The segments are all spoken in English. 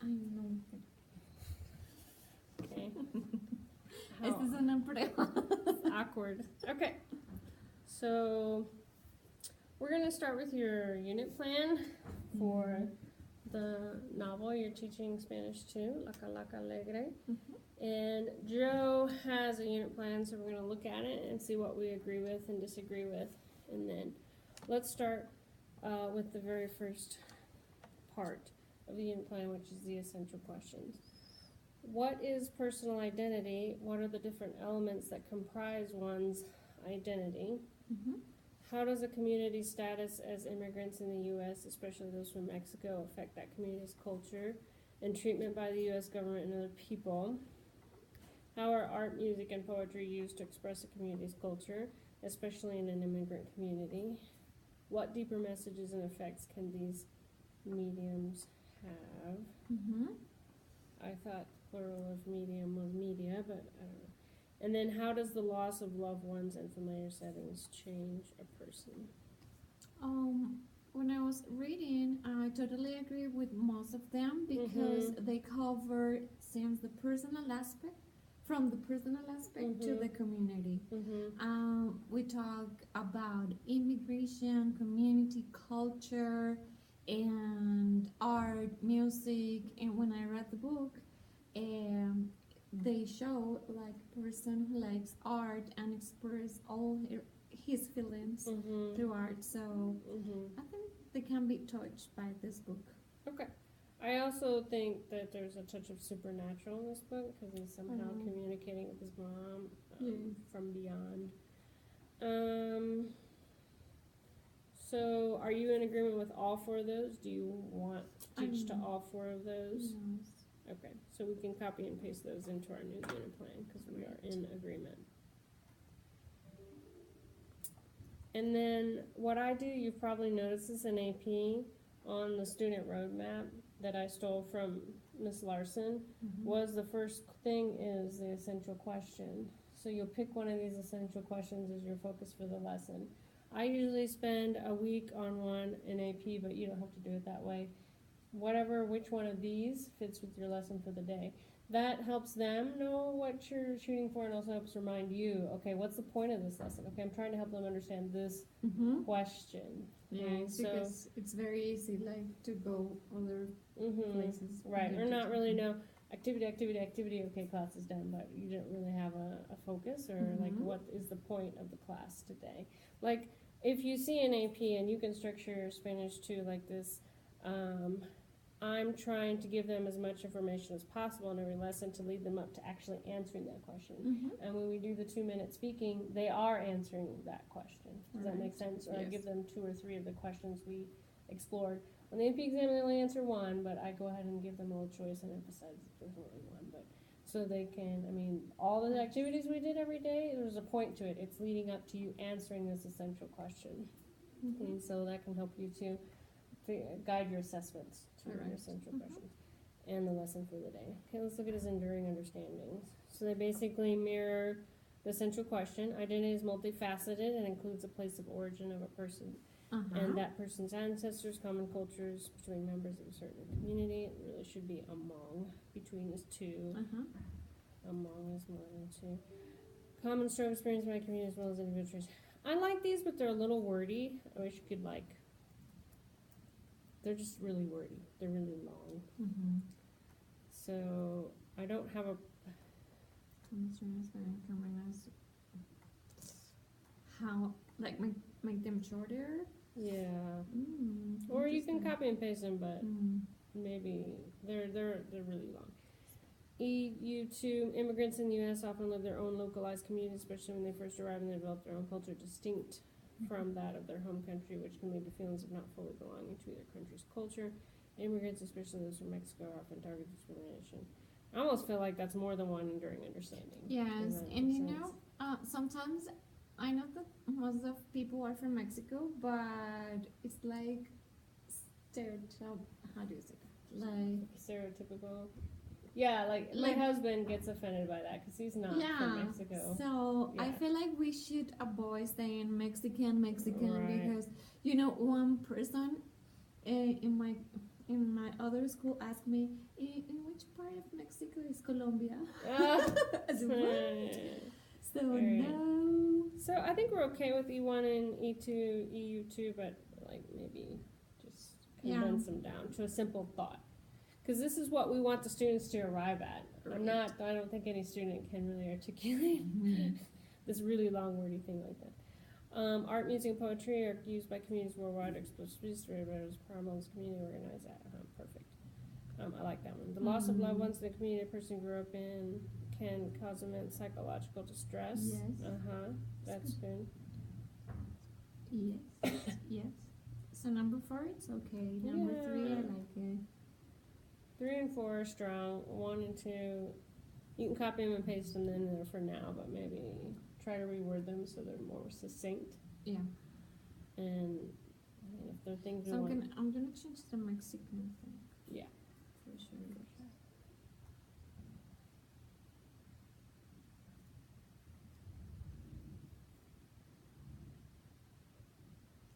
Ay, no. Okay. Esta es una prueba. Awkward. Okay. So we're going to start with your unit plan for the novel you're teaching Spanish to, La Calaca Alegre. And Joe has a unit plan, so we're going to look at it and see what we agree with and disagree with. And then let's start with the very first part of the unit plan, which is the essential questions. What is personal identity? What are the different elements that comprise one's identity? How does a community status as immigrants in the U.S., especially those from Mexico, affect that community's culture and treatment by the U.S. government and other people? How are art, music, and poetry used to express a community's culture, especially in an immigrant community? What deeper messages and effects can these mediums have? I thought plural of medium was media, but I don't know. And then how does the loss of loved ones and familiar settings change a person? When I was reading, I totally agree with most of them because they cover since the personal aspect, from the personal aspect to the community. We talk about immigration, community, culture, and art, music. And when I read the book, they show like a person who likes art and express all his feelings through art. So I think they can be touched by this book. Okay. I also think that there's a touch of supernatural in this book because he's somehow communicating with his mom from beyond. So are you in agreement with all four of those? Do you want to teach to all four of those? Yes. Okay, so we can copy and paste those into our new unit plan because we are in agreement. And then what I do, you've probably noticed this in AP on the student roadmap that I stole from Miss Larson, was the first thing is the essential question. So you'll pick one of these essential questions as your focus for the lesson. I usually spend a week on one in AP, but you don't have to do it that way. Which one of these fits with your lesson for the day. That helps them know what you're shooting for and also helps remind you, okay, what's the point of this lesson? Okay, I'm trying to help them understand this question. Yes, because it's very easy like to go other places. Right, or not really know activity, okay, class is done, but you didn't really have a focus or like what is the point of the class today. Like if you see an AP and you can structure your Spanish to like this, I'm trying to give them as much information as possible in every lesson to lead them up to actually answering that question. And when we do the 2-minute speaking, they are answering that question. Does that make sense? Or I give them 2 or 3 of the questions we explored. On the AP exam, they only answer one, but I go ahead and give them a little choice and emphasize that there's only one. But so they can, all the activities we did every day, there's a point to it. It's leading up to you answering this essential question. And so that can help you to guide your assessments to your essential questions and the lesson for the day. Okay, let's look at his enduring understandings. So they basically mirror the central question. Identity is multifaceted and includes a place of origin of a person and that person's ancestors, common cultures between members of a certain community. It really should be among. Between is 2. Among is more than 2. Common struggle experienced by community as well as individuals. I like these, but they're a little wordy. I wish you could they're just really wordy. They're really long. So I don't have a. How make them shorter? Yeah. Or you can copy and paste them, but maybe they're really long. EU2 immigrants in the U.S. often live their own localized communities, especially when they first arrive and they develop their own culture distinct from that of their home country, which can lead to feelings of not fully belonging to either country's culture. Immigrants, especially those from Mexico, are often target discrimination. I almost feel like that's more than one enduring understanding. Yes, and sometimes I know that most of people are from Mexico, but it's like stereotype. How do you say that? Like stereotypical. Yeah, like my husband gets offended by that because he's not from Mexico. So I feel like we should avoid saying Mexican because one person in in my other school asked me, in which part of Mexico is Colombia? Ah, I said, what? So Alright. no. So I think we're okay with E1 and E2, EU2, but like maybe just condense them down to a simple thought. Because this is what we want the students to arrive at. Right. I don't think any student can really articulate this really long wordy thing like that. Art, music, and poetry are used by communities worldwide to explore speech, writers, problems, community organized. Perfect. I like that one. The loss of loved ones in the community a person grew up in can cause immense psychological distress. Yes. That's good. Yes. Yes. So number 4, it's okay. Number 3, I like it. 3 and 4 are strong. 1 and 2, you can copy them and paste them in there for now, but maybe try to reword them so they're more succinct. Yeah. And if there are things So I'm gonna change the Mexican thing. Yeah. For sure.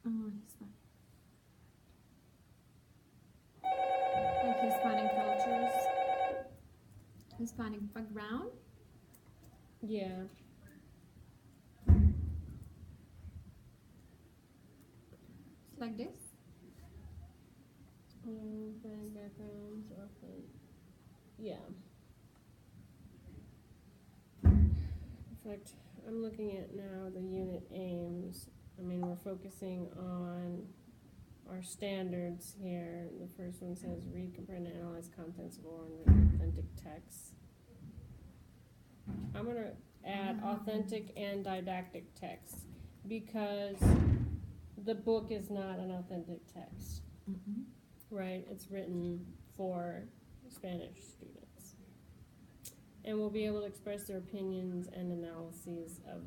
Hispanic. Like Hispanic cultures, Hispanic background. Yeah. It's like this. Backgrounds often. Yeah. In fact, I'm looking at now the unit aims. I mean, we're focusing on our standards here. The first one says read, comprehend, and analyze contents of oral and written authentic texts. I'm gonna add authentic and didactic texts because the book is not an authentic text, right? It's written for Spanish students. And we'll be able to express their opinions and analyses of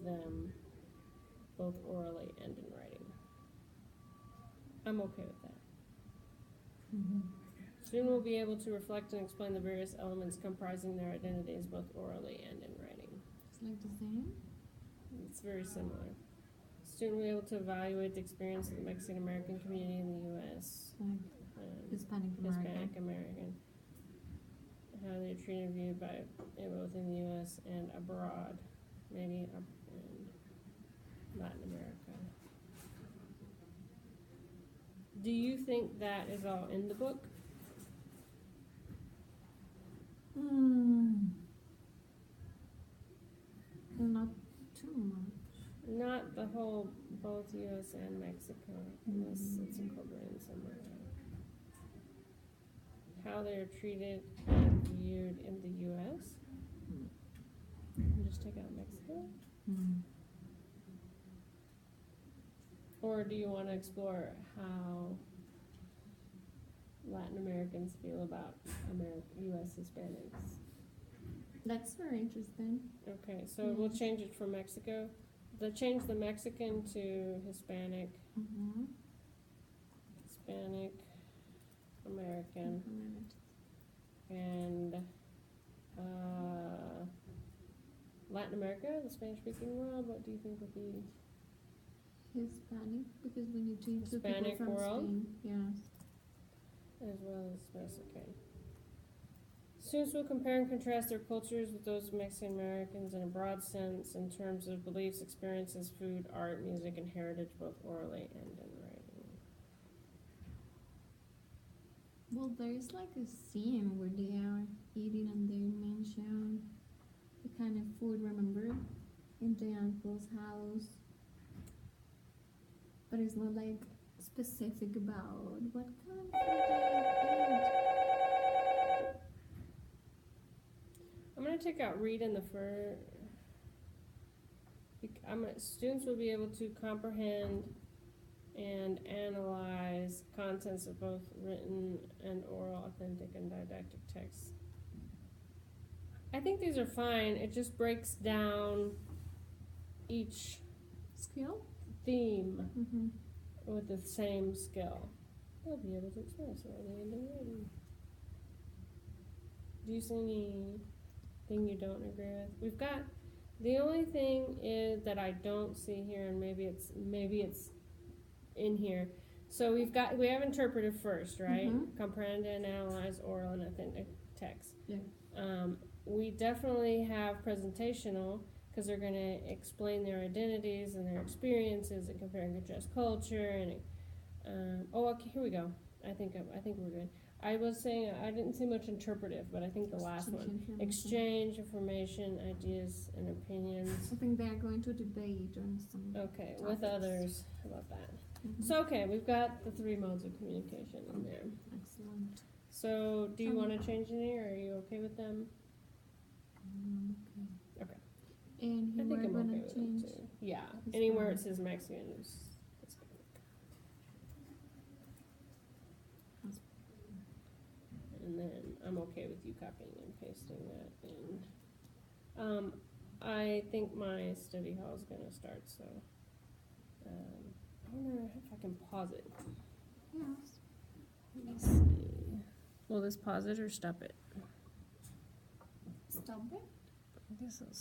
them both orally and in writing. I'm okay with that. Student will be able to reflect and explain the various elements comprising their identities both orally and in writing. It's like the same. It's very similar. Student will be able to evaluate the experience of the Mexican American community in the U.S. Like Hispanic American. How they're treated and viewed by both in the U.S. and abroad, maybe in Latin America. Do you think that is all in the book? Not too much. Not the whole, both U.S. and Mexico, unless it's incorporated somewhere. How they're treated and viewed in the U.S. And just take out Mexico? Or do you want to explore how Latin Americans feel about U.S. Hispanics? That's very interesting. Okay, so we'll change it from Mexico. Change the Mexican to Hispanic. Hispanic American. And Latin America, the Spanish-speaking world, what do you think would be? Hispanic, because we need to include people Hispanic from world? Spain. Yes. As well as West, okay. Students will compare and contrast their cultures with those of Mexican Americans in a broad sense in terms of beliefs, experiences, food, art, music, and heritage, both orally and in writing. Well, there's like a scene where they are eating and they mention the kind of food, remember? In the uncle's house. But it's not like specific about what kind of food they eat. I'm going to take out read in the students will be able to comprehend and analyze contents of both written and oral, authentic and didactic texts. I think these are fine. It just breaks down each Skill? theme with the same skill. They'll be able to express orally and in writing. Do you see anything you don't agree with? We've got the only thing is that I don't see here, and maybe it's in here. So we have interpretive first, right? Mhm. Comprehend and analyze oral and authentic text. Yeah. We definitely have presentational, because they're going to explain their identities and their experiences and compare and contrast culture and okay, here we go. I think we're good. I was saying I didn't say much interpretive, but I think the last one, exchange information, ideas, and opinions. I think they're going to debate on some. Okay, topics. with others. How about that? Mhm. So okay, we've got the 3 modes of communication in there. Excellent. So do you want to change any, or are you okay with them? Okay. Okay. And I here think we're I'm gonna okay with them change. too. Yeah, this anywhere one. it says Mexican is that's good. And then I'm okay with you copying and pasting that in. I think my study hall is gonna start, so I wonder if I can pause it. Yes. Let me see. Will this pause it or stop it? Stop it. I guess I'll